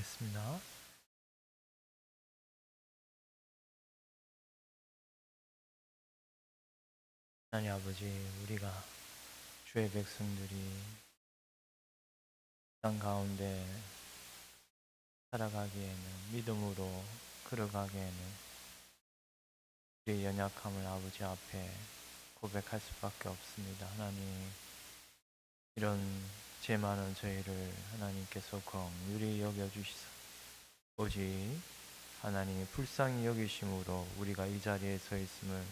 기도하겠습니다. 하나님 아버지, 우리가 주의 백성들이 땅 가운데 살아가기에는, 믿음으로 걸어가기에는 우리의 연약함을 아버지 앞에 고백할 수밖에 없습니다. 하나님, 이런 죄 많은 저희를 하나님께서 긍휼히 여겨주시소. 오직 하나님이 불쌍히 여기심으로 우리가 이 자리에 서 있음을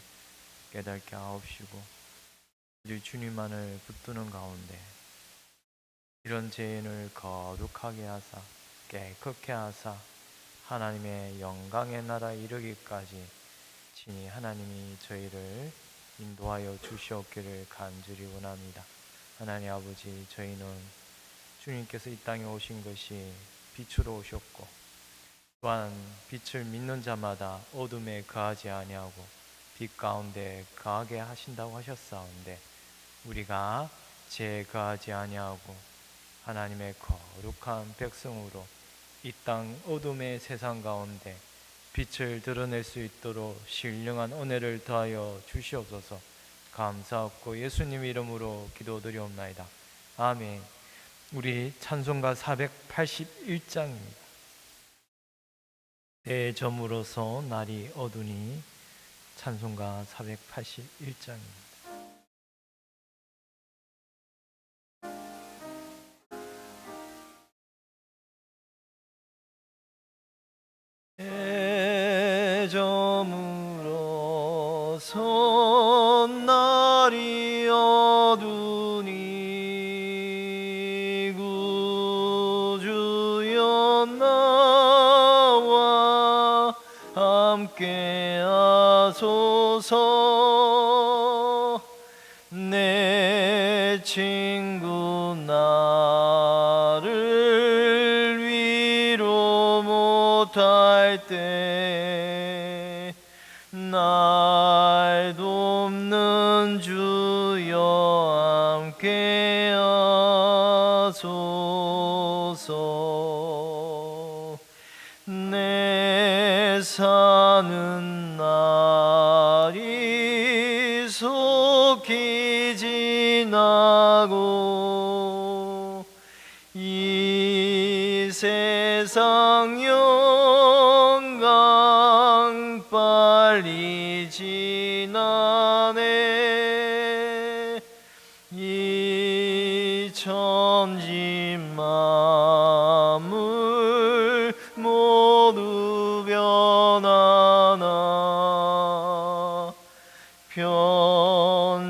깨닫게 하옵시고, 오직 주님만을 붙드는 가운데 이런 죄인을 거룩하게 하사 깨끗게 하사 하나님의 영광의 나라에 이르기까지 친히 하나님이 저희를 인도하여 주시옵기를 간절히 원합니다. 하나님 아버지, 저희는 주님께서 이 땅에 오신 것이 빛으로 오셨고, 또한 빛을 믿는 자마다 어둠에 거하지 아니하고 빛 가운데 거하게 하신다고 하셨사온데, 우리가 죄에 거하지 아니하고 하나님의 거룩한 백성으로 이 땅 어둠의 세상 가운데 빛을 드러낼 수 있도록 신령한 은혜를 더하여 주시옵소서. 감사하고 예수님 이름으로 기도드리옵나이다. 아멘. 우리 찬송가 481장입니다. 내 점으로서 날이 어두니, 찬송가 481장입니다. 내 점으로서 날이 어두니, 구주여 나와 함께 하소서. 내 친구 나를 위로 못할 때 날 돕는 주여 함께 하소서. 내 사는 날이 속히 지나고 이 세상 영광 빨리 지나네. 이 천지 만물 모두 변하나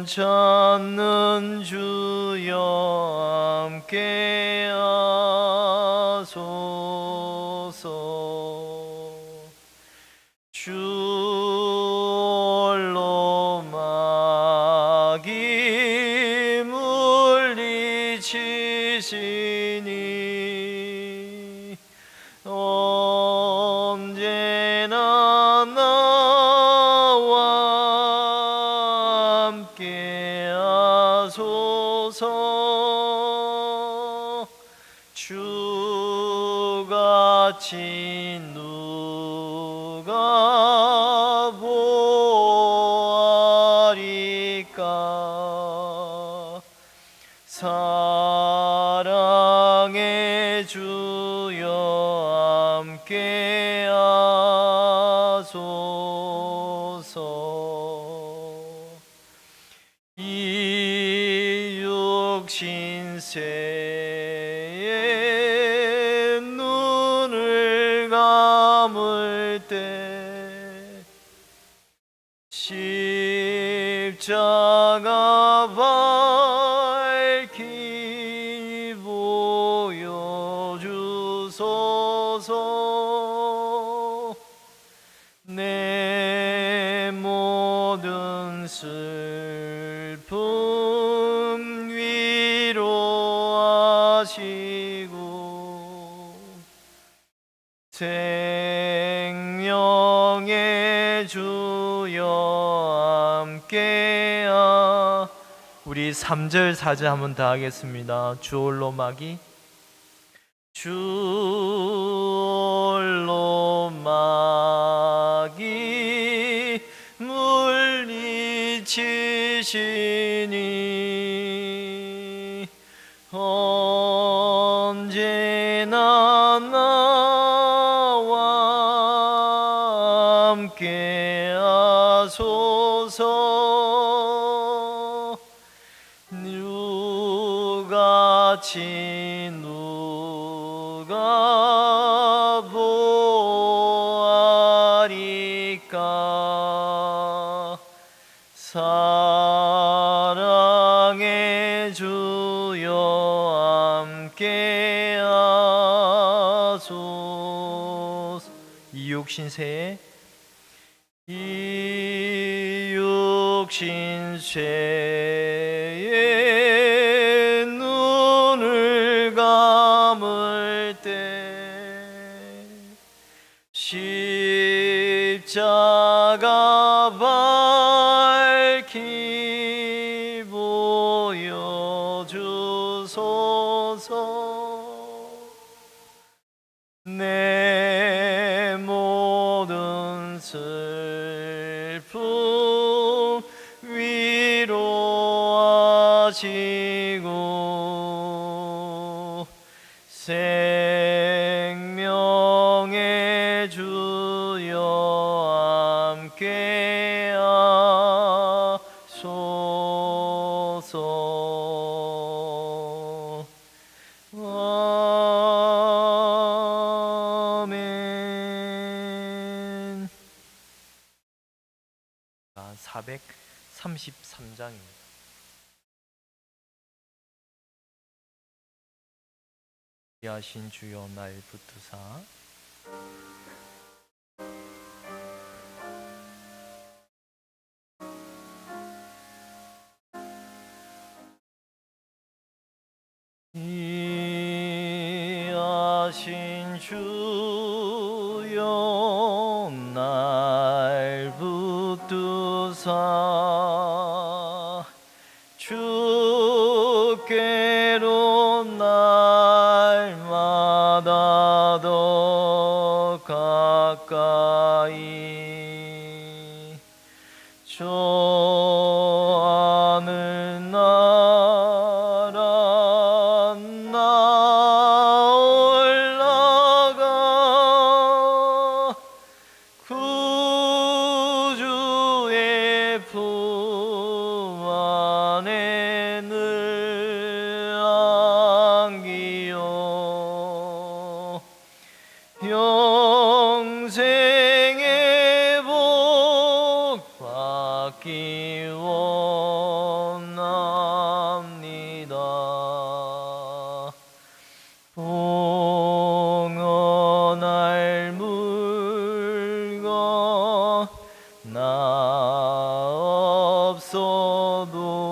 편찮는 주여 함께 하소서. 주 홀로 마귀 물리치시니 언제나 나와 함께 하소서. 주같이 누가 보아리까. 사랑의 주여 함께 하소서. 이 육신세에 눈을 감을 때 십자가 밝히 보여주소서. 내 모든 슬픔 위로하시고 생명의 주여 함께 우리 3절 4절 한번 다 하겠습니다. 주 홀로 마귀, 주 언제나 나와 함께 하소서. 누같이 누가 보아리까. 사랑의 주여 함께 하소서. 이육신세에 이육신세에 눈을 감을 때 십자가 밝히 보여주소서. 내 모든 슬픔 위로하시고 생명의 주여 함께 하소서. 아멘. 433장입니다. 귀하신 주여 날 붙드사 귀하신 주여 날 붙드사 주께로 날마다 더 가까이 저 하늘 나라 올라가 구주의 품 안에 늘 안기요 영생의 복 받기 원합니다. 봉헌할 물건 나 없어도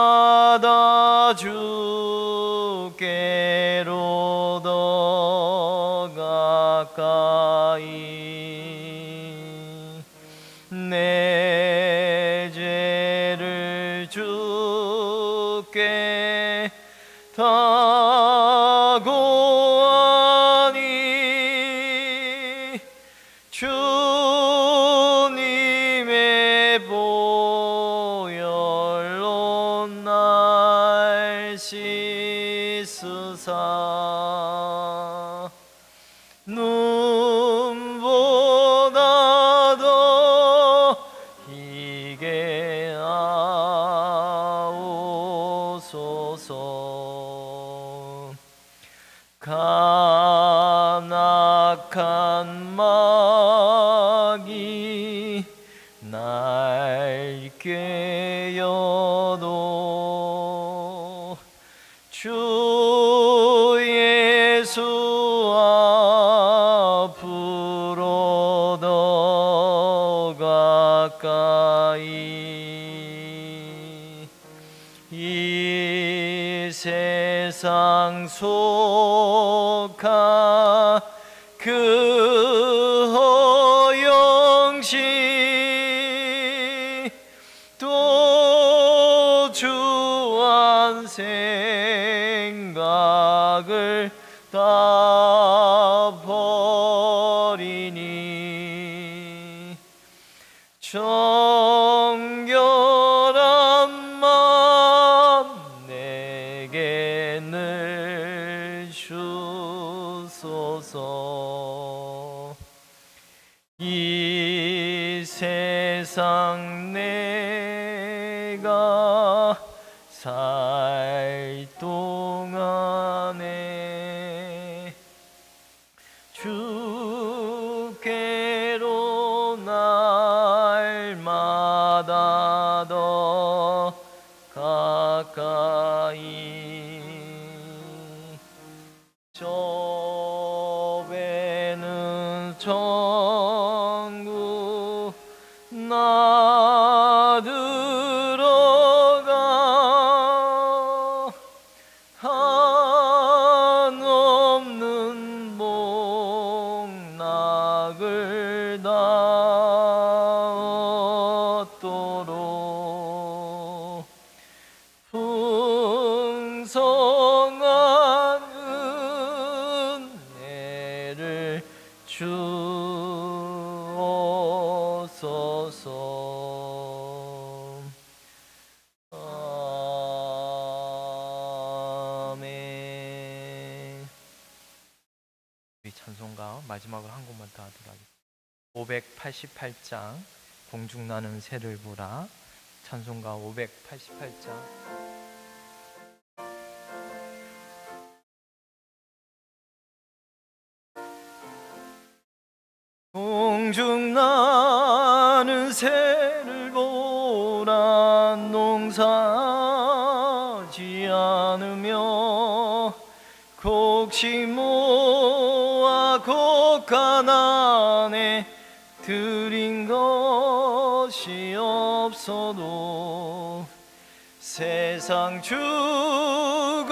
날마다 주께로 더 가까이 내 죄를 주께 다 고하니 주님의 보혈로 날 씻으사 눈보다 더 희게 하옵소서. 간악한 마귀 날 꾀어도 주 예수 앞으로 더 가까이 이 세상 속한 그 허영시 또 주한 생각을 다 버리니 정결한 마음 내 내게 늘 주소서. 이 세상 내가 살 동안에 주께로 날마다 더 가까이 저 배는 천국 나 들어가 한없는 복락을 다 얻도록 풍성한 은혜를 주옵소서. 아멘. 우리 찬송가 마지막으로 한 곡만 더 하도록 하겠습니다. 588장 공중나는 새를 보라. 찬송가 588장. 공중나는 새를 보라. 농사하지 않으며 곡식 모아 곡간안에 들인 것이 없어도 세상 주관하는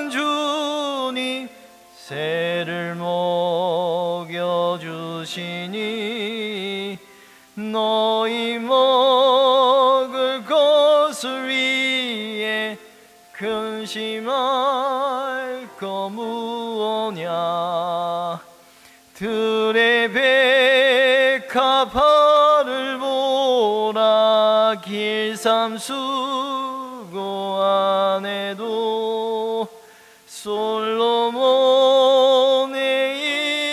주님 새를 먹여주시니 너희 먹을 것을 위해 근심할 거 무엇냐. 들의 백합화를 보라. 길삼수고 안에도 솔로몬의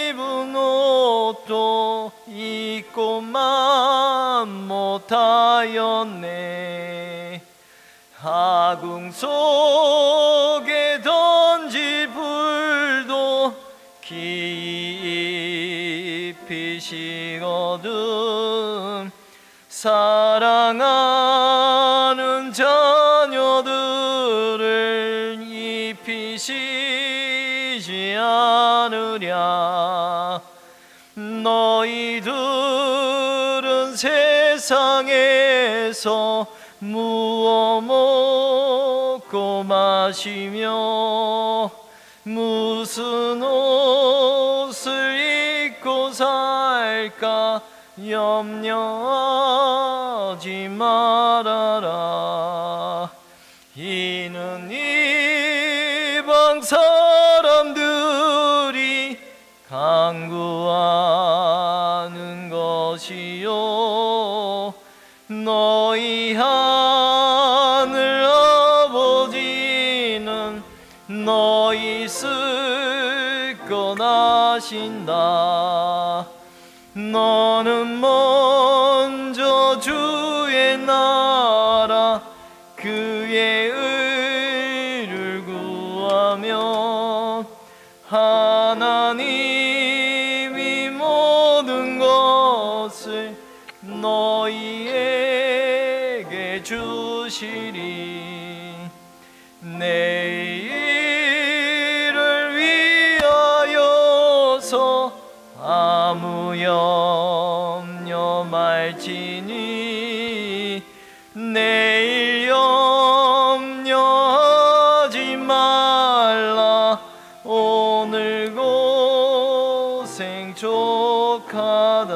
입은 옷도 입고만 못하였네. 하궁 속에 던질 불도 깊이시거든. 사랑하는 자녀들을 입히시지 않으랴. 너희들은 세상에서 무엇 먹고 마시며 무슨 옷을 입고 살까 염려하지 말아라. 이는 이방 사람들이 간구하는 것이요 너희 하늘 아버지는 너희 쓸 것 아신다. 너는 먼저 주의 나라 그의 의를 구하면 하나님이 모든 것을 너희에게 주시리. 내 일을 위하여서 아무 염려 말지니 내일 염려하지 말라. 오늘 고생 족하다.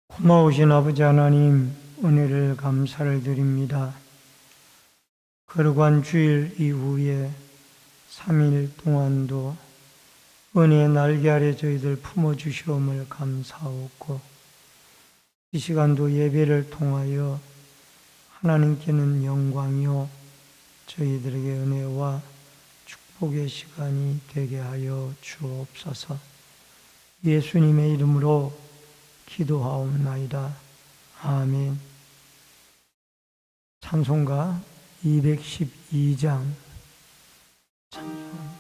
고마우신 아버지 하나님, 은혜를 감사를 드립니다. 거룩한 주일 이후에 3일 동안도 은혜의 날개 아래 저희들 품어주시옴을 감사하고 이 시간도 예배를 통하여 하나님께는 영광이요 저희들에게 은혜와 축복의 시간이 되게 하여 주옵소서. 예수님의 이름으로 기도하옵나이다. 아멘. 찬송가 212장 찬송.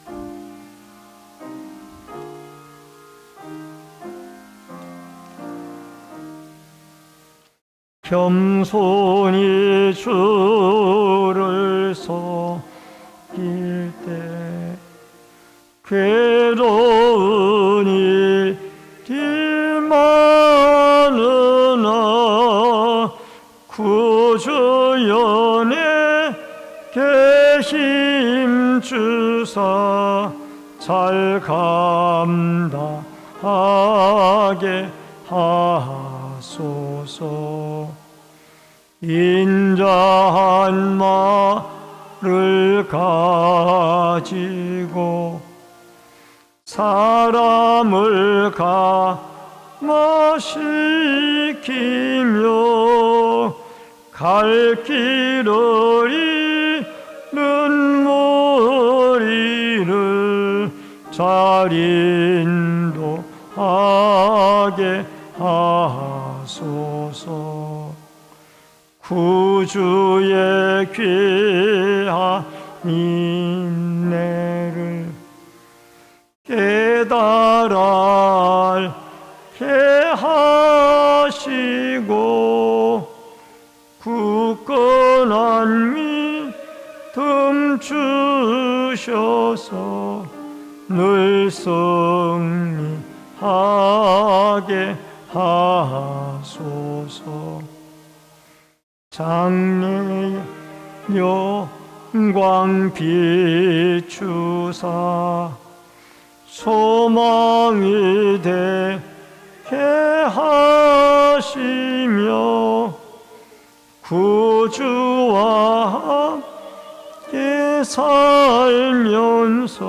겸손히 주를 속일 때 괴로운 일이 많으나 구주 연에게 힘주사 잘 감당하게 하소서. 인자한 말을 가지고 사람을 감화시키며 갈 길을 잃는 무리를 잘 인도하게 하소서. 구주의 귀한 인내를 깨달아 알게 하시고 굳건한 믿음 주셔서 늘 승리하게 하소서. 장래의 영광 비추사 소망이 되게 하시며 구주와 함께 살면서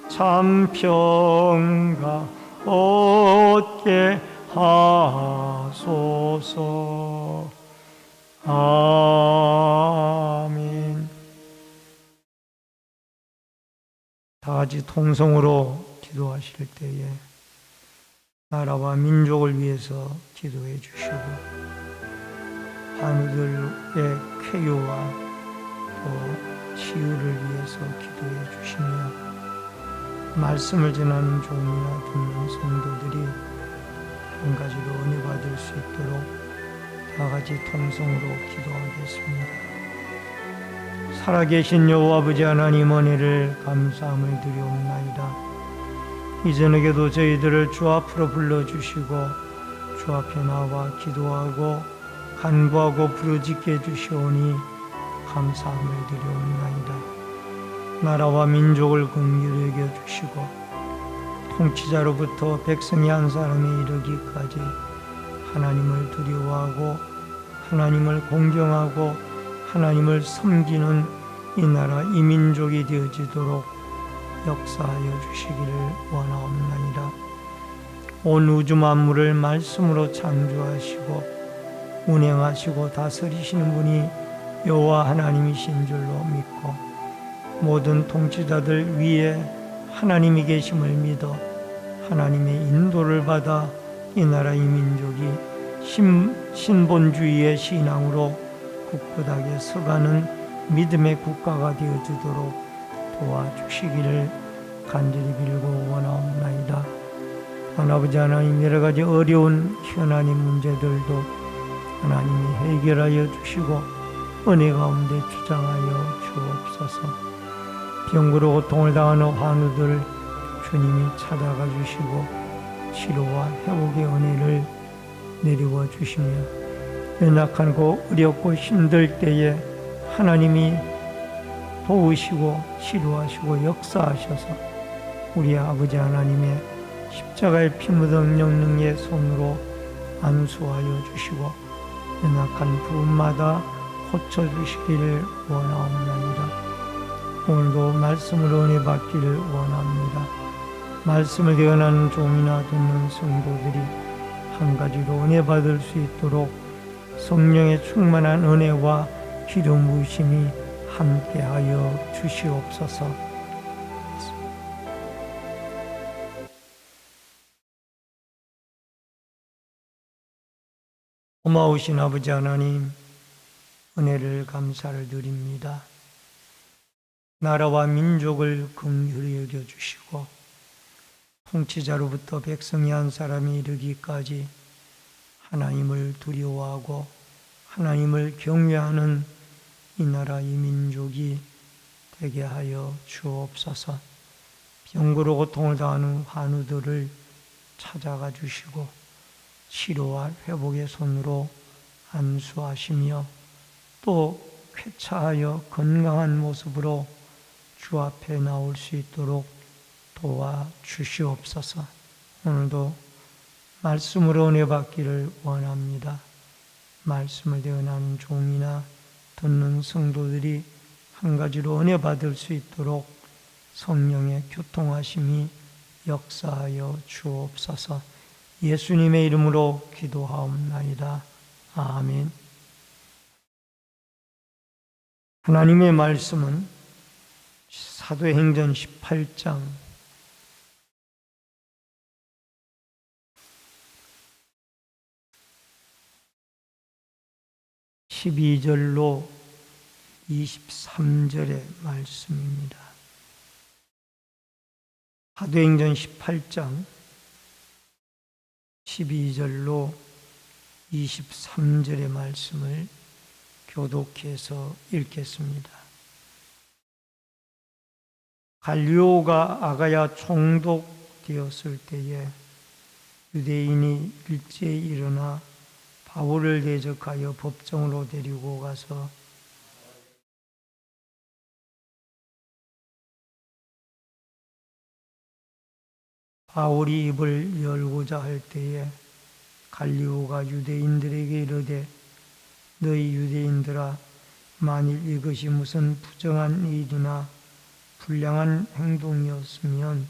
참 평강 얻게 하소서. 아멘. 다 같이 통성으로 기도하실 때에 나라와 민족을 위해서 기도해 주시고 한우들의 쾌유와 또 치유를 위해서 기도해 주시며 말씀을 전하는 종이나 듣는 성도들이 한 가지로 은혜 받을 수 있도록 다 같이 통성으로 기도하겠습니다. 살아계신 여호와 아버지 하나님, 은혜를 감사함을 드리옵나이다. 이전에도 저희들을 주 앞으로 불러주시고 주 앞에 나와 기도하고 간구하고 부르짖게 해주시오니 감사함을 드리옵나이다. 나라와 민족을 긍휼히 여겨주시고 통치자로부터 백성이 한 사람에 이르기까지 하나님을 두려워하고 하나님을 공경하고 하나님을 섬기는 이 나라 이 민족이 되어지도록 역사하여 주시기를 원하옵나이다. 온 우주 만물을 말씀으로 창조하시고 운행하시고 다스리시는 분이 여호와 하나님이신 줄로 믿고 모든 통치자들 위에 하나님이 계심을 믿어 하나님의 인도를 받아 이 나라 이 민족이 신본주의의 신앙으로 굳건하게 서가는 믿음의 국가가 되어주도록 도와주시기를 간절히 빌고 원하옵나이다. 아버지 하나님, 여러 가지 어려운 현안의 문제들도 하나님이 해결하여 주시고 은혜 가운데 주장하여 주옵소서. 병으로 고통을 당하는 환우들 주님이 찾아가 주시고 치료와 회복의 은혜를 내리워 주시며 연약하고 어렵고 힘들 때에 하나님이 도우시고 치료하시고 역사하셔서 우리 아버지 하나님의 십자가의 피 묻은 영능의 손으로 안수하여 주시고 연약한 부분마다 고쳐주시기를 원하옵나이다. 오늘도 말씀으로 은혜 받기를 원합니다. 말씀을 대언하는 종이나 듣는 성도들이 한 가지로 은혜 받을 수 있도록 성령의 충만한 은혜와 기름 부으심이 함께하여 주시옵소서. 고마우신 아버지 하나님, 은혜를 감사를 드립니다. 나라와 민족을 긍휼히 여겨주시고 통치자로부터 백성이 한 사람이 이르기까지 하나님을 두려워하고 하나님을 경외하는 이 나라 이 민족이 되게 하여 주옵소서. 병고로 고통을 당하는 환우들을 찾아가 주시고 치료와 회복의 손으로 안수하시며 또 쾌차하여 건강한 모습으로 주 앞에 나올 수 있도록 도와주시옵소서. 오늘도 말씀으로 은혜 받기를 원합니다. 말씀을 대언하는 종이나 듣는 성도들이 한 가지로 은혜 받을 수 있도록 성령의 교통하심이 역사하여 주옵소서. 예수님의 이름으로 기도하옵나이다. 아멘. 하나님의 말씀은 사도행전 18장 12절로 23절의 말씀입니다. 사도행전 18장 12절로 23절의 말씀을 교독해서 읽겠습니다. 갈리오가 아가야 총독되었을 때에 유대인이 일제히 일어나 바울을 대적하여 법정으로 데리고 가서 바울이 입을 열고자 할 때에 갈리오가 유대인들에게 이르되 너희 유대인들아 만일 이것이 무슨 부정한 일이나 불량한 행동이었으면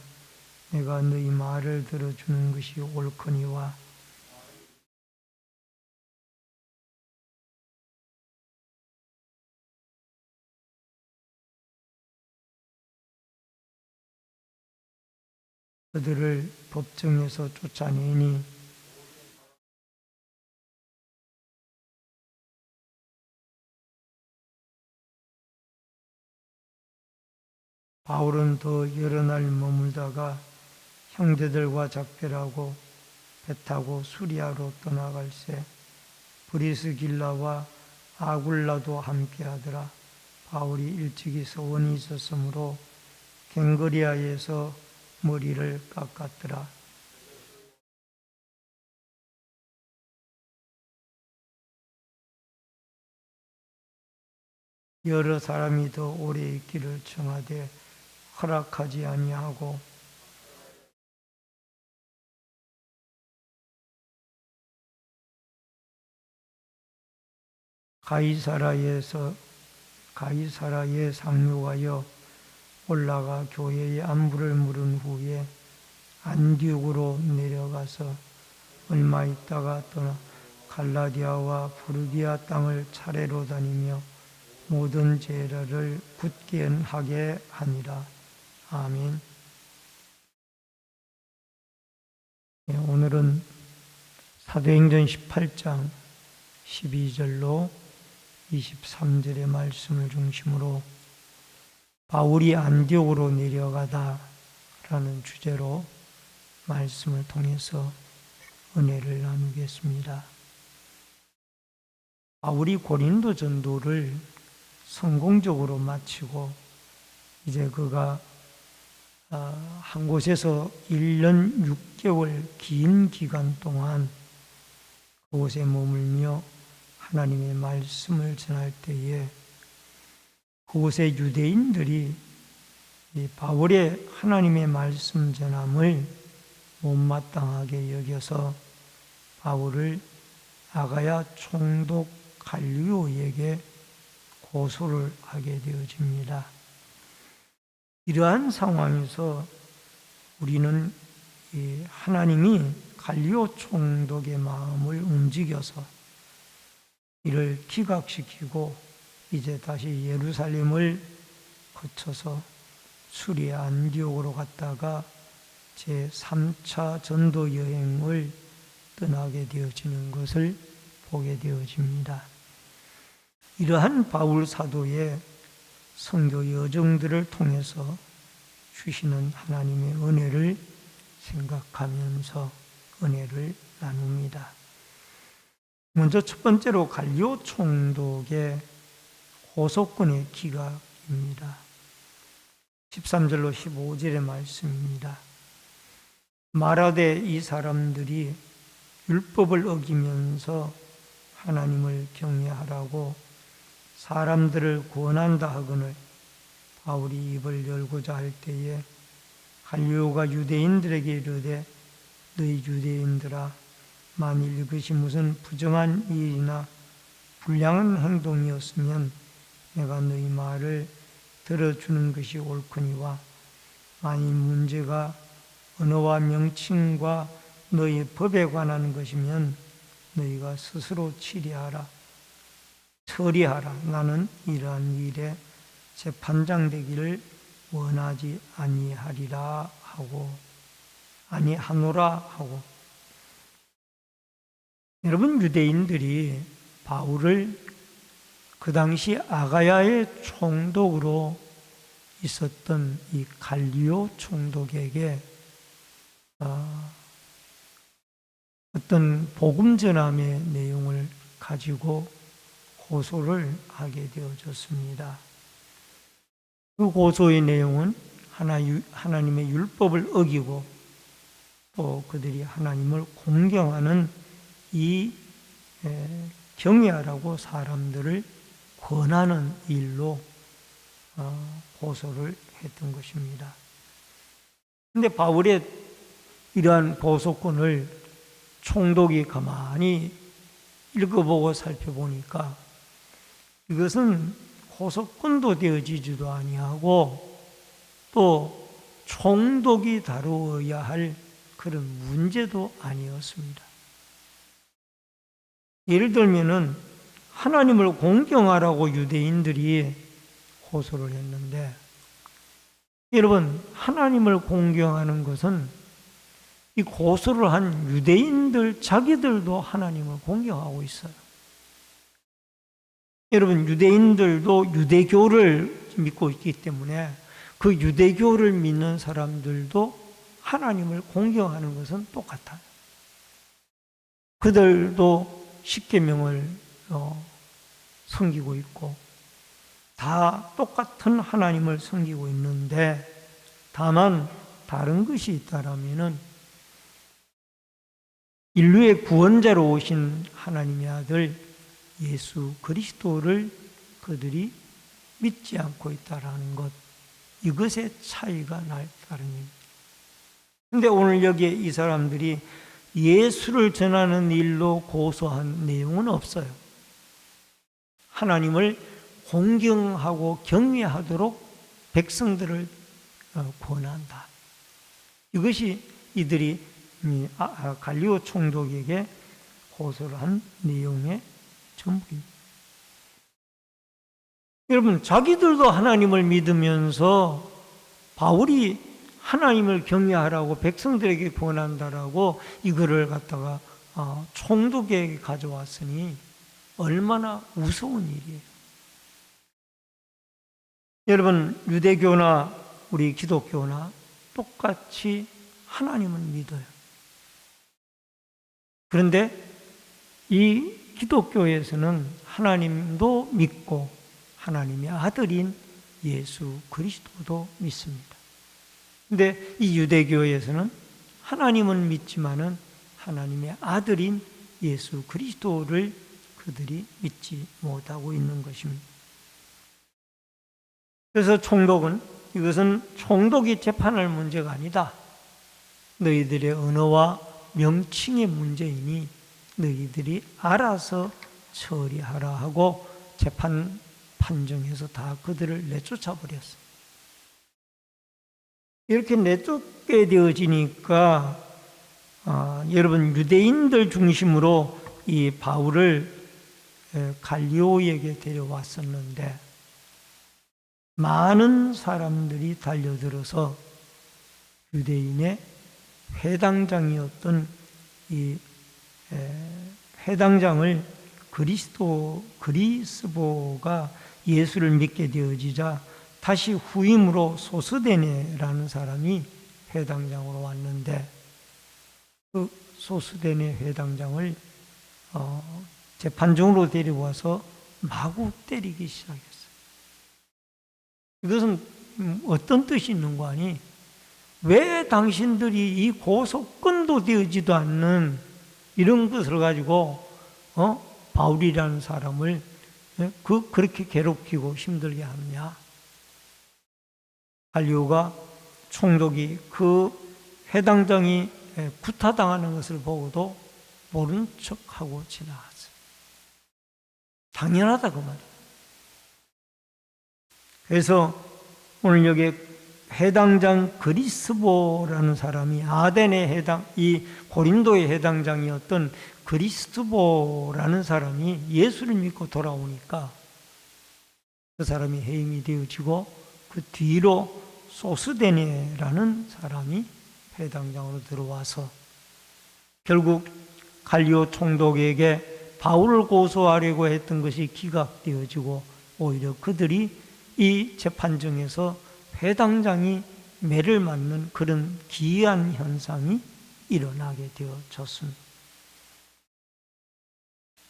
내가 너희 말을 들어주는 것이 옳거니와 그들을 법정에서 쫓아내니 바울은 더 여러 날 머물다가 형제들과 작별하고 배 타고 수리아로 떠나갈새 브리스길라와 아굴라도 함께하더라. 바울이 일찍이 서원이 있었으므로 갱거리아에서 머리를 깎았더라. 여러 사람이 더 오래 있기를 청하되 허락하지 아니하고 가이사라에 상륙하여 올라가 교회의 안부를 물은 후에 안디옥으로 내려가서 얼마 있다가 떠나 갈라디아와 부르기아 땅을 차례로 다니며 모든 제자를 굳게 하게 하니라. 아멘. 오늘은 사도행전 18장 12절로 23절의 말씀을 중심으로 바울이 안디옥으로 내려가다 라는 주제로 말씀을 통해서 은혜를 나누겠습니다. 바울이 고린도 전도를 성공적으로 마치고 이제 그가 한 곳에서 1년 6개월 긴 기간 동안 그곳에 머물며 하나님의 말씀을 전할 때에 그곳의 유대인들이 이 바울의 하나님의 말씀 전함을 못마땅하게 여겨서 바울을 아가야 총독 갈리오에게 고소를 하게 되어집니다. 이러한 상황에서 우리는 이 하나님이 갈리오 총독의 마음을 움직여서 이를 기각시키고 이제 다시 예루살렘을 거쳐서 수리아 안디옥으로 갔다가 제3차 전도 여행을 떠나게 되어지는 것을 보게 되어집니다. 이러한 바울 사도의 선교 여정들을 통해서 주시는 하나님의 은혜를 생각하면서 은혜를 나눕니다. 먼저 첫 번째로 갈리오 총독의 고소권의 기각입니다. 13절로 15절의 말씀입니다. 말하되 이 사람들이 율법을 어기면서 하나님을 경외하라고 사람들을 권한다 하거늘 바울이 입을 열고자 할 때에 갈리오가 유대인들에게 이르되 너희 유대인들아 만일 이것이 무슨 부정한 일이나 불량한 행동이었으면 내가 너희 말을 들어주는 것이 옳거니와 만일 문제가 언어와 명칭과 너희 법에 관한 것이면 너희가 스스로 처리하라. 나는 이러한 일에 재판장 되기를 원하지 아니하노라 하고 여러분 유대인들이 바울을 그 당시 아가야의 총독으로 있었던 이 갈리오 총독에게 어떤 복음 전함의 내용을 가지고 고소를 하게 되어졌습니다. 그 고소의 내용은 하나님의 율법을 어기고 또 그들이 하나님을 공경하는 이 경외하라고 사람들을 권하는 일로 고소를 했던 것입니다. 그런데 바울의 이러한 고소권을 총독이 가만히 읽어보고 살펴보니까 이것은 고소권도 되어지지도 아니하고 또 총독이 다루어야 할 그런 문제도 아니었습니다. 예를 들면은 하나님을 공경하라고 유대인들이 고소를 했는데 여러분 하나님을 공경하는 것은 이 고소를 한 유대인들 자기들도 하나님을 공경하고 있어요. 여러분 유대인들도 유대교를 믿고 있기 때문에 그 유대교를 믿는 사람들도 하나님을 공경하는 것은 똑같아요. 그들도 십계명을 섬기고 있고 다 똑같은 하나님을 섬기고 있는데 다만 다른 것이 있다라면은 인류의 구원자로 오신 하나님의 아들 예수 그리스도를 그들이 믿지 않고 있다라는 것, 이것의 차이가 날 따름입니다. 그런데 오늘 여기에 이 사람들이 예수를 전하는 일로 고소한 내용은 없어요. 하나님을 공경하고 경외하도록 백성들을 권한다. 이것이 이들이 갈리오 총독에게 고소를 한 내용의 전부입니다. 여러분, 자기들도 하나님을 믿으면서 바울이 하나님을 경외하라고 백성들에게 권한다라고 이거를 갖다가 총독에게 가져왔으니 얼마나 우스운 일이에요. 여러분, 유대교나 우리 기독교나 똑같이 하나님을 믿어요. 그런데 이 기독교에서는 하나님도 믿고 하나님의 아들인 예수 그리스도도 믿습니다. 그런데 이 유대교에서는 하나님은 믿지만은 하나님의 아들인 예수 그리스도를 그들이 믿지 못하고 있는 것입니다. 그래서 총독은 이것은 총독이 재판할 문제가 아니다. 너희들의 언어와 명칭의 문제이니 너희들이 알아서 처리하라 하고 판정해서 다 그들을 내쫓아 버렸어요. 이렇게 내쫓게 되어지니까 여러분 유대인들 중심으로 이 바울을 갈리오에게 데려왔었는데 많은 사람들이 달려들어서 유대인의 회당장이었던 이 회당장을 그리스보가 예수를 믿게 되어지자 다시 후임으로 소스데네라는 사람이 회당장으로 왔는데 그 소스데네 회당장을 재판정으로 데려와서 마구 때리기 시작했어요. 이것은 어떤 뜻이 있는 거 아니? 왜 당신들이 이 고소권도 되어지도 않는 이런 것을 가지고 바울이라는 사람을 그렇게 괴롭히고 힘들게 하느냐? 갈리오가 총독이 그 회당장이 구타당하는 것을 보고도 모른 척하고 지나갔어요. 당연하다 그 말이에요. 그래서 오늘 여기 회당장 그리스보라는 사람이 아덴의 회당, 이 고린도의 회당장이었던 그리스보라는 사람이 예수를 믿고 돌아오니까 그 사람이 해임이 되어지고 그 뒤로 소스데네라는 사람이 회당장으로 들어와서 결국 갈리오 총독에게 바울을 고소하려고 했던 것이 기각되어지고 오히려 그들이 이 재판정에서 회당장이 매를 맞는 그런 기이한 현상이 일어나게 되어졌습니다.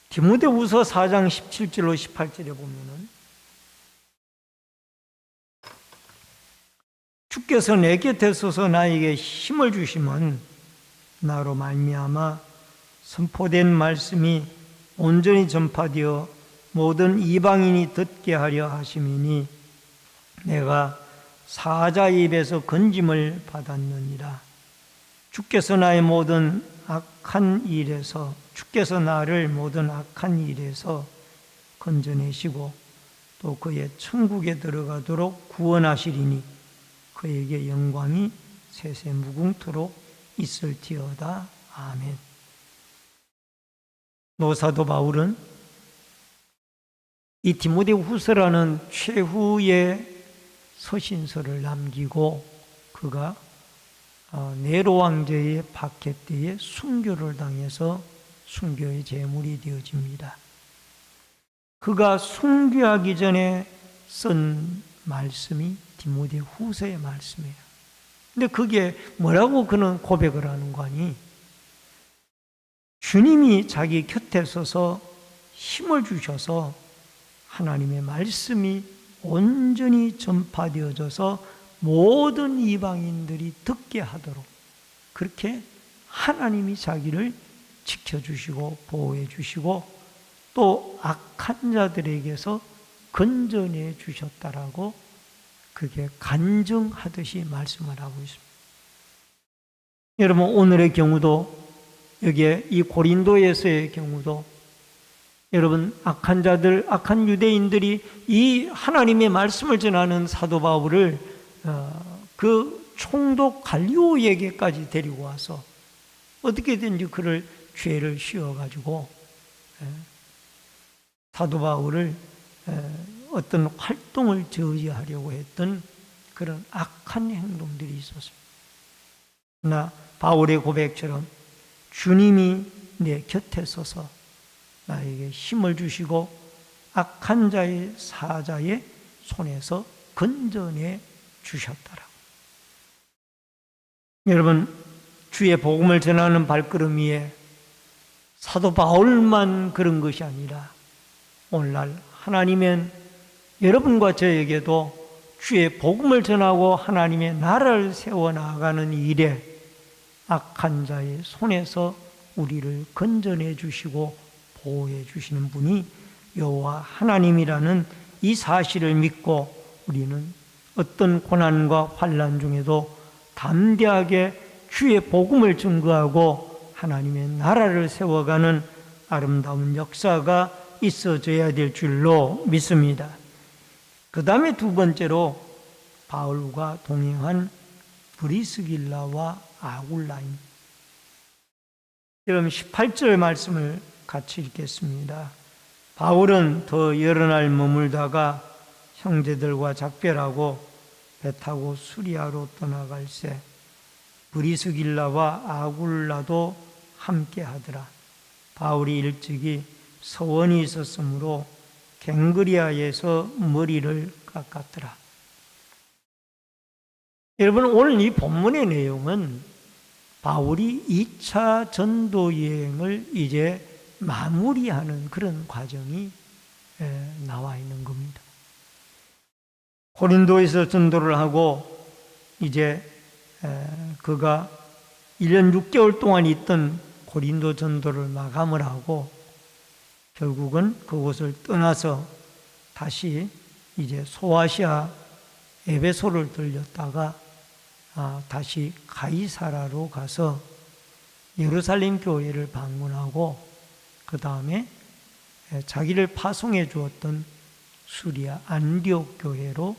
디모데후서 4장 17절로 18절에 보면은 주께서 내 곁에 서서 나에게 힘을 주시면 나로 말미암아 선포된 말씀이 온전히 전파되어 모든 이방인이 듣게 하려 하심이니 내가 사자의 입에서 건짐을 받았느니라. 주께서 나의 모든 악한 일에서 주께서 나를 모든 악한 일에서 건져내시고 또 그의 천국에 들어가도록 구원하시리니 그에게 영광이 세세 무궁토록 있을지어다. 아멘. 노사도 바울은 이 디모데후서라는 최후의 서신서를 남기고 그가 네로 왕제의 박해 때에 순교를 당해서 순교의 제물이 되어집니다. 그가 순교하기 전에 쓴 말씀이 디모데후서의 말씀이에요. 근데 그게 뭐라고 그는 고백을 하는 거니? 주님이 자기 곁에 서서 힘을 주셔서 하나님의 말씀이 온전히 전파되어져서 모든 이방인들이 듣게 하도록 그렇게 하나님이 자기를 지켜주시고 보호해 주시고 또 악한 자들에게서 건져내 주셨다라고 그게 간증하듯이 말씀을 하고 있습니다. 여러분 오늘의 경우도 여기에 이 고린도에서의 경우도 여러분 악한 자들, 악한 유대인들이 이 하나님의 말씀을 전하는 사도 바울을 그 총독 갈리오에게까지 데리고 와서 어떻게든지 그를 죄를 씌워가지고 사도 바울을 어떤 활동을 저지하려고 했던 그런 악한 행동들이 있었습니다. 그러나 바울의 고백처럼 주님이 내 곁에 서서 나에게 힘을 주시고 악한 자의 사자의 손에서 건져내 주셨더라고. 여러분 주의 복음을 전하는 발걸음 위에 사도 바울만 그런 것이 아니라 오늘날 하나님은 여러분과 저에게도 주의 복음을 전하고 하나님의 나라를 세워나가는 일에 악한 자의 손에서 우리를 건져내 주시고 보호해 주시는 분이 여호와 하나님이라는 이 사실을 믿고 우리는 어떤 고난과 환난 중에도 담대하게 주의 복음을 증거하고 하나님의 나라를 세워가는 아름다운 역사가 있어져야 될 줄로 믿습니다. 그 다음에 두 번째로 바울과 동행한 브리스길라와 아굴라입니다. 여러분 18절 말씀을 같이 읽겠습니다. 바울은 더 여러 날 머물다가 형제들과 작별하고 배 타고 수리아로 떠나갈새 브리스길라와 아굴라도 함께 하더라. 바울이 일찍이 서원이 있었으므로 갱그리아에서 머리를 깎았더라. 여러분, 오늘 이 본문의 내용은 바울이 2차 전도 여행을 이제 마무리하는 그런 과정이 나와 있는 겁니다. 고린도에서 전도를 하고 이제 그가 1년 6개월 동안 있던 고린도 전도를 마감을 하고 결국은 그곳을 떠나서 다시 이제 소아시아 에베소를 들렸다가 다시 가이사라로 가서 예루살렘 교회를 방문하고 그 다음에 자기를 파송해 주었던 수리아 안디옥 교회로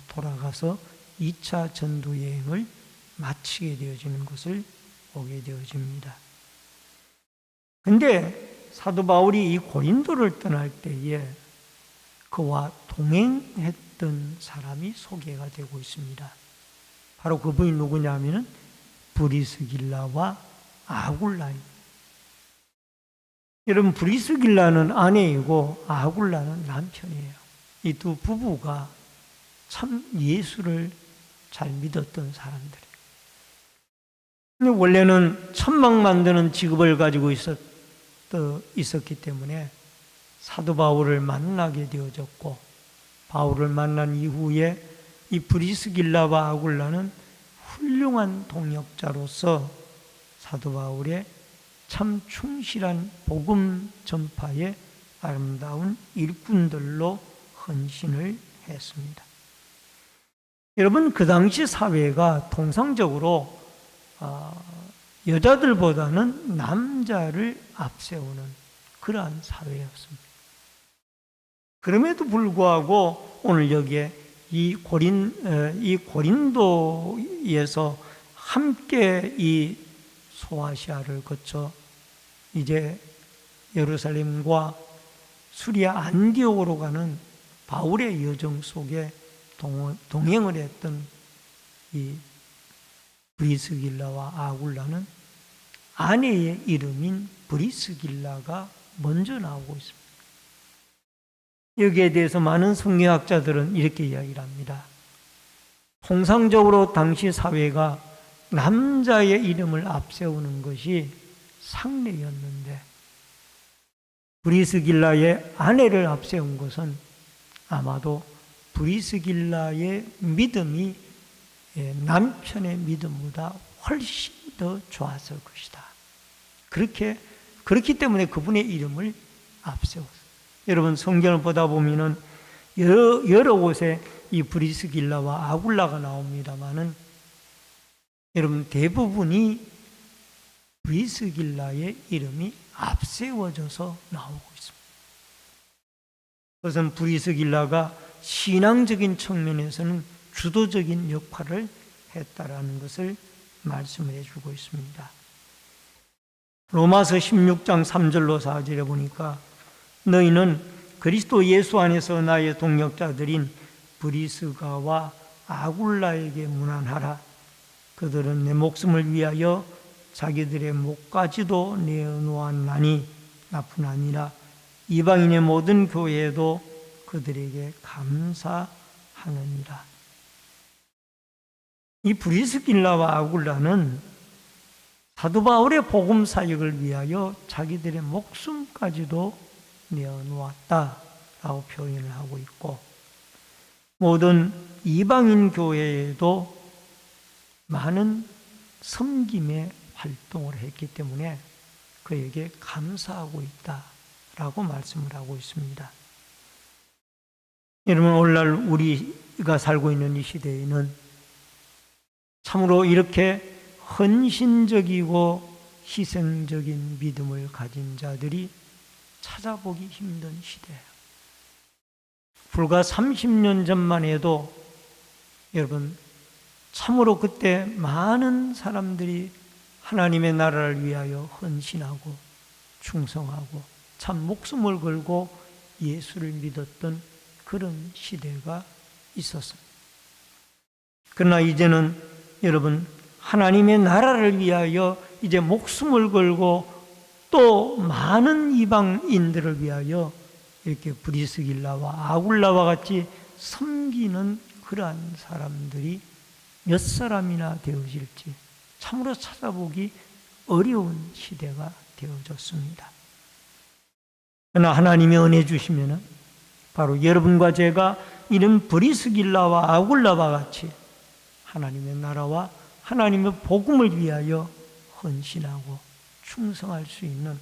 돌아가서 2차 전도 여행을 마치게 되어지는 것을 보게 되어집니다. 그런데 사도 바울이 이 고린도를 떠날 때에 그와 동행했던 사람이 소개가 되고 있습니다. 바로 그분이 누구냐면 브리스길라와 아굴라입니다. 여러분, 브리스길라는 아내이고 아굴라는 남편이에요. 이 두 부부가 참 예수를 잘 믿었던 사람들이에요. 근데 원래는 천막 만드는 직업을 가지고 있었기 때문에 사도 바울을 만나게 되어졌고, 바울을 만난 이후에 이 브리스길라와 아굴라는 훌륭한 동역자로서 사도 바울의 참 충실한 복음 전파의 아름다운 일꾼들로 헌신을 했습니다. 여러분, 그 당시 사회가 통상적으로 여자들보다는 남자를 앞세우는 그러한 사회였습니다. 그럼에도 불구하고 오늘 여기에 이 고린도에서 함께 이 소아시아를 거쳐 이제 예루살렘과 수리아 안디옥으로 가는 바울의 여정 속에 동행을 했던 이 브리스길라와 아굴라는 아내의 이름인 브리스길라가 먼저 나오고 있습니다. 여기에 대해서 많은 성경학자들은 이렇게 이야기를 합니다. 통상적으로 당시 사회가 남자의 이름을 앞세우는 것이 상례였는데 브리스길라의 아내를 앞세운 것은 아마도 브리스길라의 믿음이 남편의 믿음보다 훨씬 더 좋았을 것이다. 그렇기 때문에 그분의 이름을 앞세웠어요. 여러분, 성경을 보다 보면은 여러 곳에 이 브리스길라와 아굴라가 나옵니다만은 여러분, 대부분이 브리스길라의 이름이 앞세워져서 나오고 있습니다. 그것은 브리스길라가 신앙적인 측면에서는 주도적인 역할을 했다라는 것을 말씀을 해주고 있습니다. 로마서 16장 3절로 4절에 보니까 너희는 그리스도 예수 안에서 나의 동역자들인 브리스가와 아굴라에게 문안하라. 그들은 내 목숨을 위하여 자기들의 목까지도 내어놓았나니 나뿐 아니라 이방인의 모든 교회에도 그들에게 감사하느니라. 이 브리스길라와 아굴라는 사도 바울의 복음 사역을 위하여 자기들의 목숨까지도 내어놓았다라고 표현을 하고 있고, 모든 이방인 교회에도 많은 섬김의 활동을 했기 때문에 그에게 감사하고 있다라고 말씀을 하고 있습니다. 여러분, 오늘날 우리가 살고 있는 이 시대에는 참으로 이렇게 헌신적이고 희생적인 믿음을 가진 자들이 찾아보기 힘든 시대예요. 불과 30년 전만 해도 여러분 참으로 그때 많은 사람들이 하나님의 나라를 위하여 헌신하고 충성하고 참 목숨을 걸고 예수를 믿었던 그런 시대가 있었습니다. 그러나 이제는 여러분, 하나님의 나라를 위하여 이제 목숨을 걸고 또 많은 이방인들을 위하여 이렇게 브리스길라와 아굴라와 같이 섬기는 그러한 사람들이 몇 사람이나 되어질지 참으로 찾아보기 어려운 시대가 되어졌습니다. 그러나 하나님이 은혜 주시면은 바로 여러분과 제가 이런 브리스길라와 아굴라와 같이 하나님의 나라와 하나님의 복음을 위하여 헌신하고 충성할 수 있는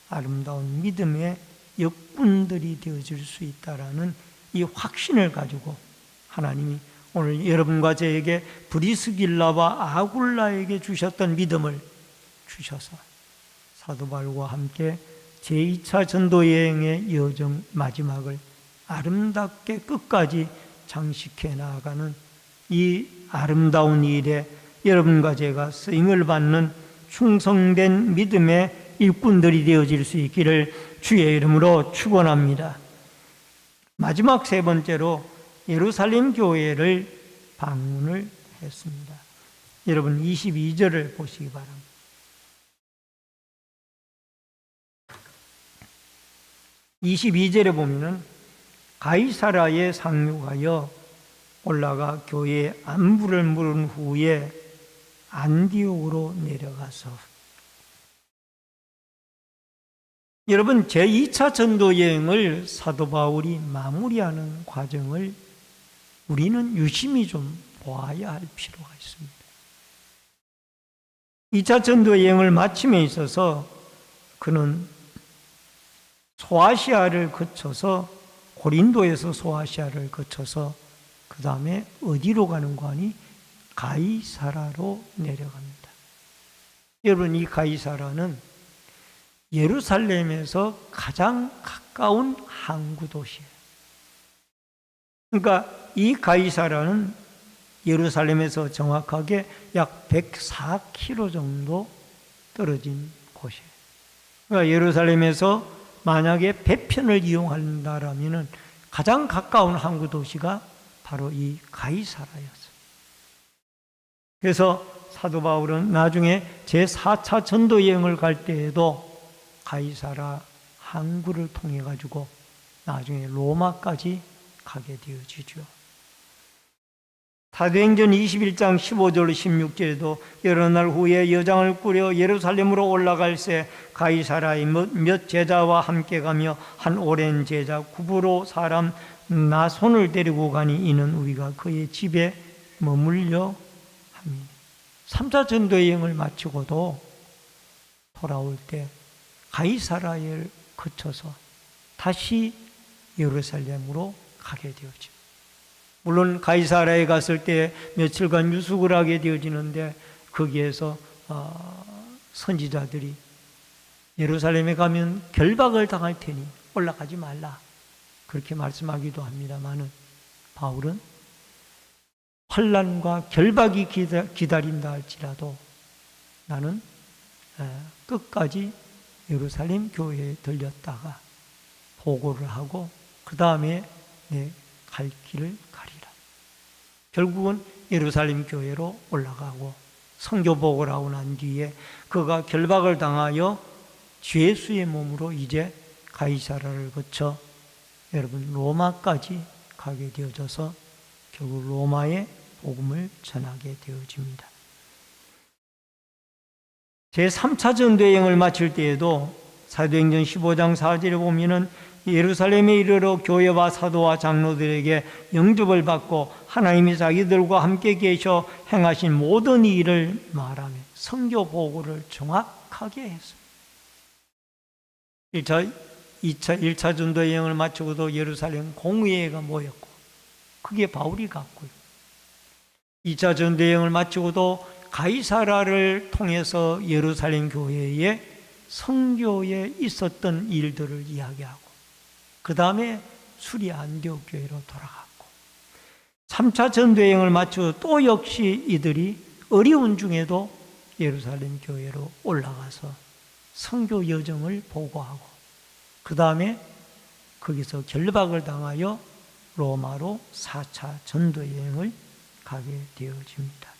아름다운 믿음의 역분들이 되어질 수 있다라는 이 확신을 가지고 하나님이 오늘 여러분과 저에게 브리스길라와 아굴라에게 주셨던 믿음을 주셔서 사도 바울과 함께 제2차 전도 여행의 여정 마지막을 아름답게 끝까지 장식해 나아가는 이 아름다운 일에 여러분과 제가 쓰임을 받는 충성된 믿음의 일꾼들이 되어질 수 있기를 주의 이름으로 축원합니다. 마지막 세 번째로 예루살렘 교회를 방문을 했습니다. 여러분 22절을 보시기 바랍니다. 22절에 보면은 가이사라에 상륙하여 올라가 교회의 안부를 물은 후에 안디옥으로 내려가서, 여러분 제2차 전도 여행을 사도 바울이 마무리하는 과정을 우리는 유심히 좀 보아야 할 필요가 있습니다. 2차 전도 여행을 마침에 있어서 그는 소아시아를 거쳐서 고린도에서 소아시아를 거쳐서 그 다음에 어디로 가는 거 아니? 가이사라로 내려갑니다. 여러분 이 가이사라는 예루살렘에서 가장 가까운 항구 도시예요. 그러니까 이 가이사라는 예루살렘에서 정확하게 약 104km 정도 떨어진 곳이에요. 그러니까 예루살렘에서 만약에 배편을 이용한다라면 가장 가까운 항구 도시가 바로 이 가이사라였어요. 그래서 사도 바울은 나중에 제4차 전도 여행을 갈 때에도 가이사라 항구를 통해 가지고 나중에 로마까지 가게 되어지죠. 사도행전 21장 15절 16절에도 여러 날 후에 여장을 꾸려 예루살렘으로 올라갈새 가이사라의 몇 제자와 함께 가며 한 오랜 제자 구브로 사람 나손을 데리고 가니 이는 우리가 그의 집에 머물려 합니다. 3차 전도 여행을 마치고도 돌아올 때 가이사라를 거쳐서 다시 예루살렘으로 가게 되어집니다. 물론 가이사라에 갔을 때 며칠간 유숙을 하게 되어지는데 거기에서 선지자들이 예루살렘에 가면 결박을 당할 테니 올라가지 말라 그렇게 말씀하기도 합니다마는 바울은 환난과 결박이 기다린다 할지라도 나는 끝까지 예루살렘 교회에 들렸다가 보고를 하고 그 다음에 내 갈 길을 가리라. 결국은 예루살렘 교회로 올라가고 선교 보고를 하고 난 뒤에 그가 결박을 당하여 죄수의 몸으로 이제 가이사라를 거쳐 여러분 로마까지 가게 되어져서 결국 로마에 복음을 전하게 되어집니다. 제3차 전도 여행을 마칠 때에도 사도행전 15장 4절에 보면은 예루살렘에 이르러 교회와 사도와 장로들에게 영접을 받고 하나님이 자기들과 함께 계셔 행하신 모든 일을 말하며 선교 보고를 정확하게 했습니다. 1차 전도 여행을 마치고도 예루살렘 공의회가 모였고 그게 바울이 갔고요. 2차 전도 여행을 마치고도 가이사라를 통해서 예루살렘 교회의 선교에 있었던 일들을 이야기하고 그 다음에 수리 안디옥 교회로 돌아갔고 3차 전도여행을 마치고 또 역시 이들이 어려운 중에도 예루살렘 교회로 올라가서 선교 여정을 보고하고 그 다음에 거기서 결박을 당하여 로마로 4차 전도여행을 가게 되어집니다.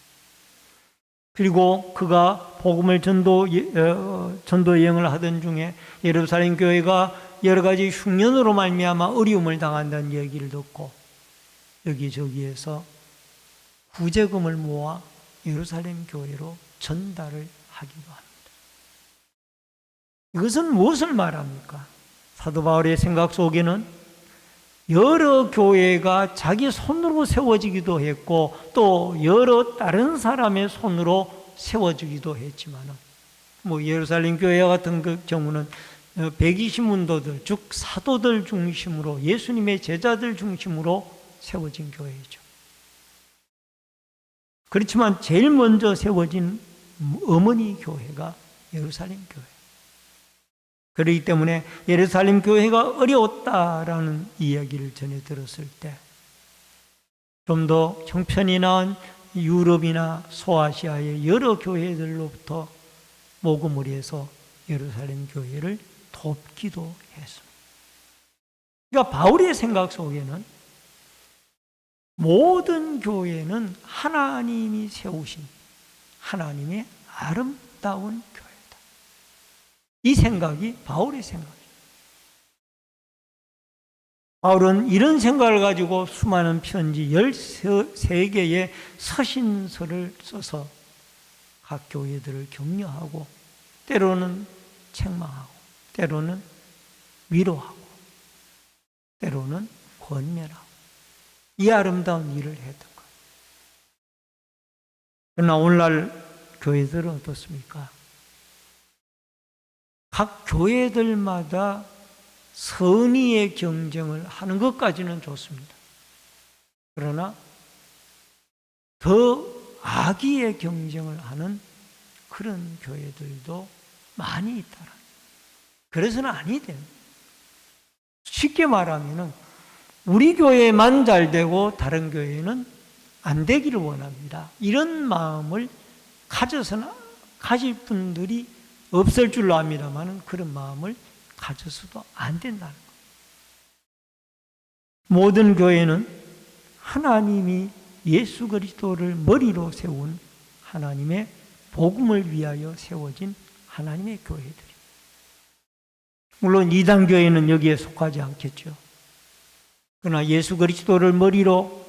그리고 그가 복음을 전도여행을 하던 중에 예루살렘 교회가 여러 가지 흉년으로 말미암아 어려움을 당한다는 얘기를 듣고 여기저기에서 구제금을 모아 예루살렘 교회로 전달을 하기도 합니다. 이것은 무엇을 말합니까? 사도 바울의 생각 속에는 여러 교회가 자기 손으로 세워지기도 했고 또 여러 다른 사람의 손으로 세워지기도 했지만 예루살렘 교회 같은 경우는 120문도들 즉 사도들 중심으로 예수님의 제자들 중심으로 세워진 교회이죠. 그렇지만 제일 먼저 세워진 어머니 교회가 예루살렘 교회. 그렇기 때문에 예루살렘 교회가 어려웠다라는 이야기를 전해 들었을 때 좀 더 형편이 나은 유럽이나 소아시아의 여러 교회들로부터 모금을 해서 예루살렘 교회를 돕기도 했습니다. 그러니까 바울의 생각 속에는 모든 교회는 하나님이 세우신 하나님의 아름다운 교회다. 이 생각이 바울의 생각이에요. 바울은 이런 생각을 가지고 수많은 편지 13개의 서신서를 써서 각 교회들을 격려하고 때로는 책망하고 때로는 위로하고 때로는 권면하고 이 아름다운 일을 했던 거예요. 그러나 오늘날 교회들은 어떻습니까? 각 교회들마다 선의의 경쟁을 하는 것까지는 좋습니다. 그러나 더 악의의 경쟁을 하는 그런 교회들도 많이 있다라. 그래서는 아니 돼요. 쉽게 말하면은 우리 교회만 잘 되고 다른 교회는 안 되기를 원합니다. 이런 마음을 가질 분들이 없을 줄로 압니다만 그런 마음을 가져서도 안 된다는 거예요. 모든 교회는 하나님이 예수 그리스도를 머리로 세운 하나님의 복음을 위하여 세워진 하나님의 교회들입니다. 물론 이단 교회는 여기에 속하지 않겠죠. 그러나 예수 그리스도를 머리로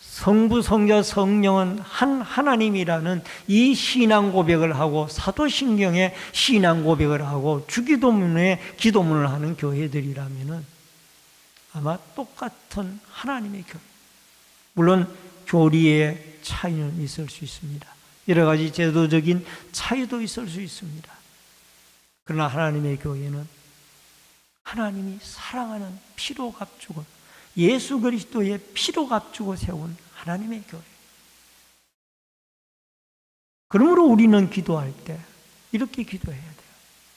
성부, 성자, 성령은 한 하나님이라는 이 신앙 고백을 하고 사도신경에 신앙 고백을 하고 주기도문에 기도문을 하는 교회들이라면 아마 똑같은 하나님의 교회. 물론 교리의 차이는 있을 수 있습니다. 여러 가지 제도적인 차이도 있을 수 있습니다. 그러나 하나님의 교회는 하나님이 사랑하는 피로 값주고 예수 그리스도의 피로 값주고 세운 하나님의 교회. 그러므로 우리는 기도할 때 이렇게 기도해야 돼요.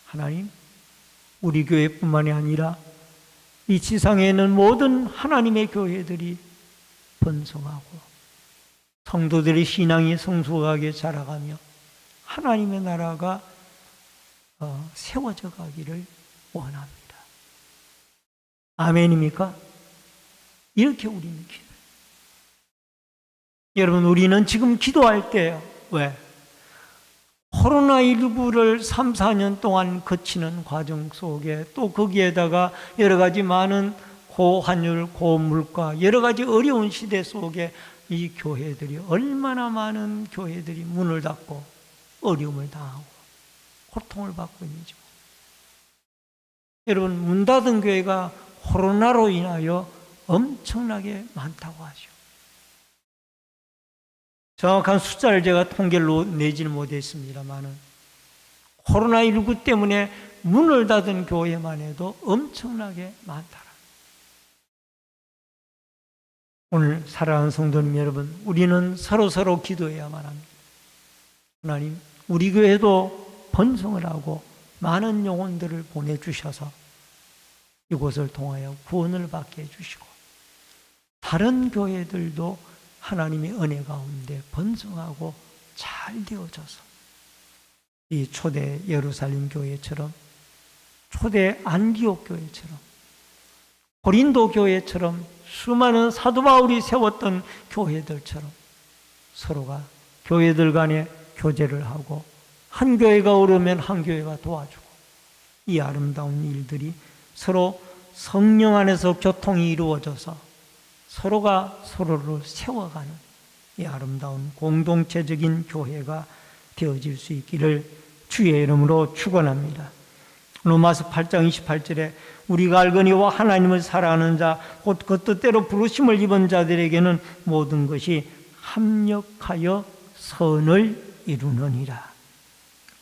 하나님, 우리 교회뿐만이 아니라 이 지상에 있는 모든 하나님의 교회들이 번성하고 성도들의 신앙이 성숙하게 자라가며 하나님의 나라가 세워져 가기를 원합니다. 아멘입니까? 이렇게 우리는 기도해요. 여러분, 우리는 지금 기도할 때요. 왜? 코로나19를 3, 4년 동안 거치는 과정 속에 또 거기에다가 여러 가지 많은 고환율, 고물가, 여러 가지 어려운 시대 속에 이 교회들이 얼마나 많은 교회들이 문을 닫고 어려움을 당하고 고통을 받고 있는지. 여러분, 문 닫은 교회가 코로나로 인하여 엄청나게 많다고 하죠. 정확한 숫자를 제가 통계를 내지는 못했습니다만 코로나19 때문에 문을 닫은 교회만 해도 엄청나게 많더라. 오늘 사랑하는 성도님 여러분, 우리는 서로 기도해야만 합니다. 하나님, 우리 교회도 번성을 하고 많은 영혼들을 보내주셔서 이곳을 통하여 구원을 받게 해주시고 다른 교회들도 하나님의 은혜 가운데 번성하고 잘 되어져서 이 초대 예루살렘 교회처럼, 초대 안디옥 교회처럼, 고린도 교회처럼, 수많은 사도 바울이 세웠던 교회들처럼 서로가 교회들 간에 교제를 하고 한 교회가 오르면 한 교회가 도와주고, 이 아름다운 일들이 서로 성령 안에서 교통이 이루어져서 서로가 서로를 세워가는 이 아름다운 공동체적인 교회가 되어질 수 있기를 주의 이름으로 축원합니다. 로마서 8장 28절에 우리가 알거니와 하나님을 사랑하는 자 곧 그 뜻대로 부르심을 입은 자들에게는 모든 것이 합력하여 선을 이루느니라.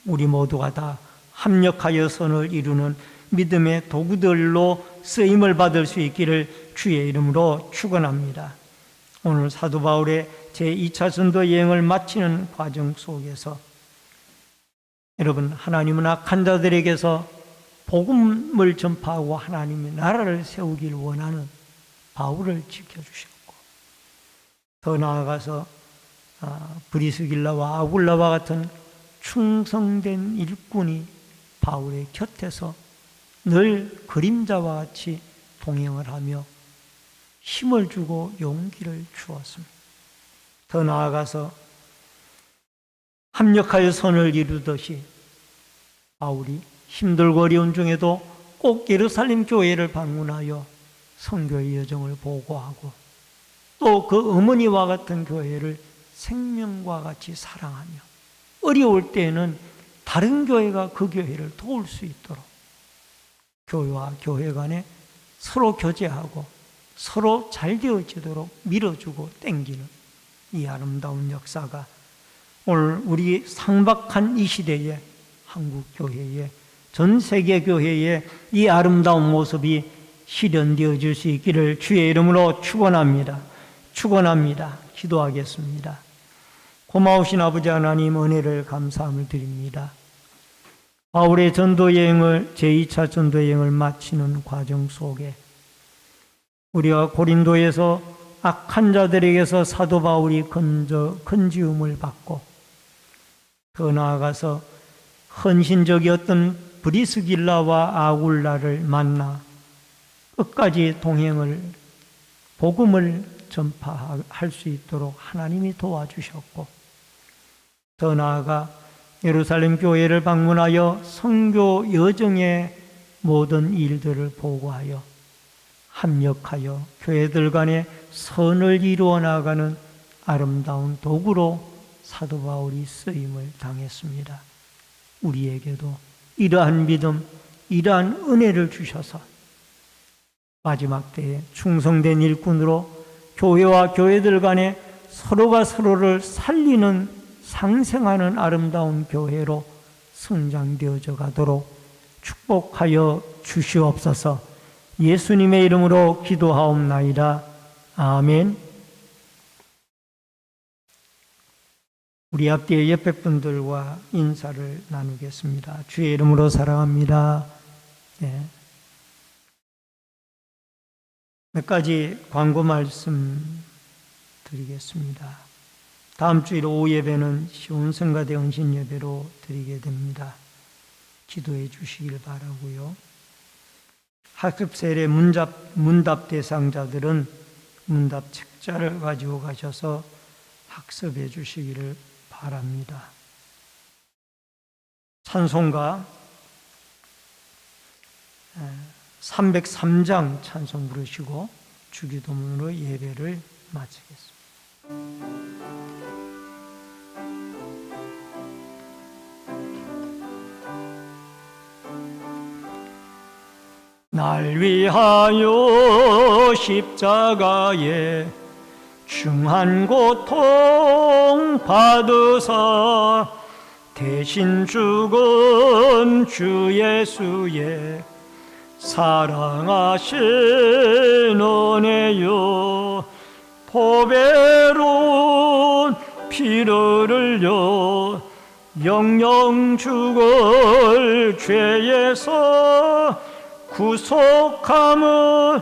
우리 모두가 다 합력하여 선을 이루는 믿음의 도구들로 쓰임을 받을 수 있기를 주의 이름으로 축원합니다. 오늘 사도 바울의 제2차 전도 여행을 마치는 과정 속에서 여러분, 하나님은 악한 자들에게서 복음을 전파하고 하나님의 나라를 세우길 원하는 바울을 지켜주셨고, 더 나아가서 브리스길라와 아굴라와 같은 충성된 일꾼이 바울의 곁에서 늘 그림자와 같이 동행을 하며 힘을 주고 용기를 주었습니다. 더 나아가서 합력하여 선을 이루듯이 바울이 힘들고 어려운 중에도 꼭 예루살렘 교회를 방문하여 선교의 여정을 보고하고 또 그 어머니와 같은 교회를 생명과 같이 사랑하며 어려울 때에는 다른 교회가 그 교회를 도울 수 있도록 교회와 교회 간에 서로 교제하고 서로 잘 되어지도록 밀어주고 땡기는 이 아름다운 역사가 오늘 우리 상박한 이 시대에 한국 교회에, 전 세계 교회에 이 아름다운 모습이 실현되어질 수 있기를 주의 이름으로 축원합니다. 축원합니다. 기도하겠습니다. 고마우신 아버지 하나님, 은혜를 감사함을 드립니다. 바울의 전도여행을, 제2차 전도여행을 마치는 과정 속에 우리가 고린도에서 악한 자들에게서 사도 바울이 건지움을 받고, 더 나아가서 헌신적이었던 브리스길라와 아굴라를 만나 끝까지 동행을, 복음을 전파할 수 있도록 하나님이 도와주셨고, 더 나아가 예루살렘 교회를 방문하여 선교 여정의 모든 일들을 보고하여 합력하여 교회들 간에 선을 이루어 나가는 아름다운 도구로 사도 바울이 쓰임을 당했습니다. 우리에게도 이러한 믿음, 이러한 은혜를 주셔서 마지막 때에 충성된 일꾼으로 교회와 교회들 간에 서로가 서로를 살리는 상생하는 아름다운 교회로 성장되어져 가도록 축복하여 주시옵소서. 예수님의 이름으로 기도하옵나이다. 아멘. 우리 앞뒤에 옆에 분들과 인사를 나누겠습니다. 주의 이름으로 사랑합니다. 네. 몇 가지 광고 말씀 드리겠습니다. 다음 주일 오후 예배는 시온성가대 헌신 예배로 드리게 됩니다. 기도해 주시길 바라고요. 학습 세례 문답 대상자들은 문답 책자를 가지고 가셔서 학습해 주시기를 바랍니다. 찬송가 303장 찬송 부르시고 주기도문으로 예배를 마치겠습니다. 날 위하여 십자가에 중한 고통 받으사 대신 죽은 주 예수의 사랑하신 은혜요, 보배로운 피를 흘려 영영 죽을 죄에서 구속함을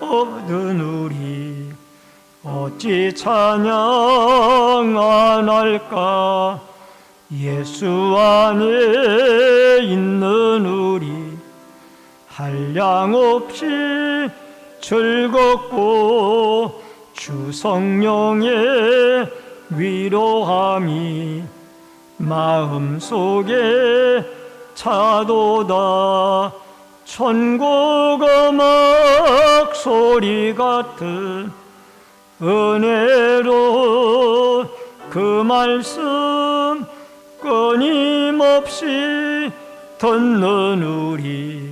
얻은 우리 어찌 찬양 안 할까? 예수 안에 있는 우리 한량없이 즐겁고 주 성령의 위로함이 마음속에 차도다. 천국 음악 소리 같은 은혜로 그 말씀 끊임없이 듣는 우리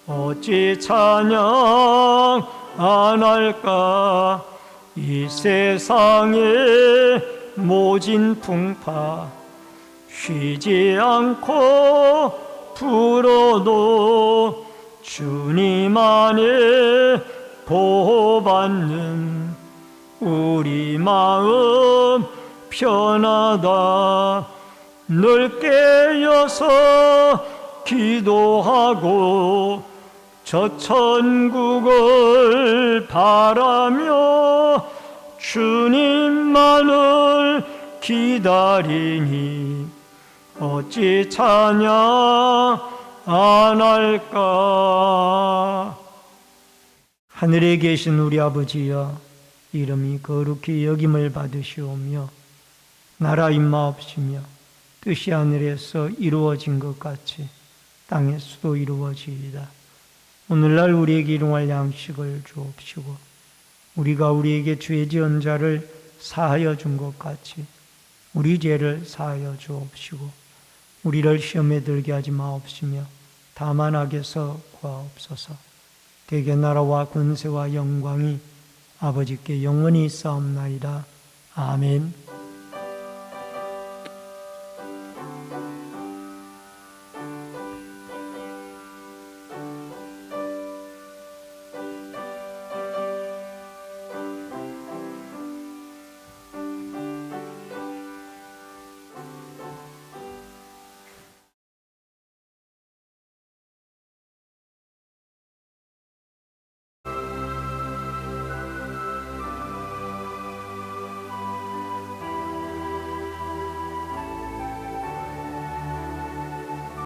어찌 찬양 안 할까? 이 세상의 모진 풍파 쉬지 않고 불어도 주님 안에 보호받는 우리 마음 편하다. 늘 깨어서 기도하고 저 천국을 바라며 주님만을 기다리니 어찌 찬양 안 할까? 하늘에 계신 우리 아버지여, 이름이 거룩히 여김을 받으시오며 나라 임하옵시며 뜻이 하늘에서 이루어진 것 같이 땅에서도 이루어지이다. 오늘날 우리에게 일용할 양식을 주옵시고 우리가 우리에게 죄 지은 자를 사하여 준 것 같이 우리 죄를 사하여 주옵시고 우리를 시험에 들게 하지 마옵시며 다만 악에서 구하옵소서. 대개 나라와 권세와 영광이 아버지께 영원히 있사옵나이다. 아멘.